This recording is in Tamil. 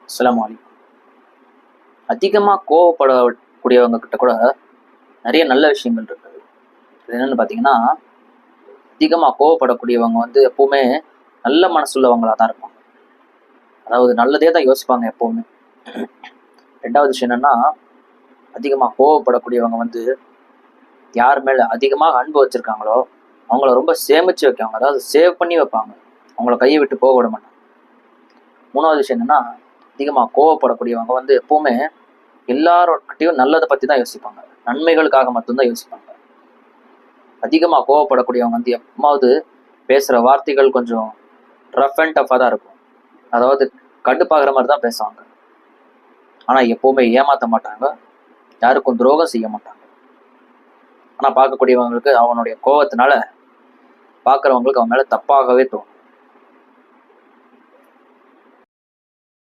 அஸ்ஸலாமு அலைக்கும். அதிகமாக கோவப்படக்கூடியவங்க கிட்ட கூட நிறைய நல்ல விஷயங்கள் இருக்குது. அது என்னன்னு பார்த்தீங்கன்னா, அதிகமாக கோவப்படக்கூடியவங்க எப்பவுமே நல்ல மனசுள்ளவங்களா தான் இருப்பாங்க. அதாவது நல்லதே தான் யோசிப்பாங்க எப்பவுமே. ரெண்டாவது விஷயம் என்னன்னா, அதிகமாக கோவப்படக்கூடியவங்க யார் மேல அதிகமாக அன்பு வச்சிருக்காங்களோ அவங்கள ரொம்ப சேமிச்சு வைக்காங்க. அதாவது சேவ் பண்ணி வைப்பாங்க. அவங்கள கையை விட்டு போக விட மாட்டாங்க. மூணாவது விஷயம் என்னன்னா, அதிகமாக கோவப்படக்கூடியவங்க எப்பவுமே எல்லாரோட்கிட்டையும் நல்லதை பற்றி தான் யோசிப்பாங்க. நன்மைகளுக்காக மட்டும்தான் யோசிப்பாங்க. அதிகமாக கோவப்படக்கூடியவங்க எப்பமாவது பேசுகிற வார்த்தைகள் கொஞ்சம் ரஃப் அண்ட் டஃப்பாக தான் இருக்கும். அதாவது கடுப்பாகிற மாதிரி தான் பேசுவாங்க. ஆனால் எப்போவுமே ஏமாற்ற மாட்டாங்க, யாருக்கும் துரோகம் செய்ய மாட்டாங்க. ஆனால் பார்க்கக்கூடியவங்களுக்கு அவனுடைய கோவத்தினால பார்க்குறவங்களுக்கு அவன் மேலே தப்பாகவே தோணும்.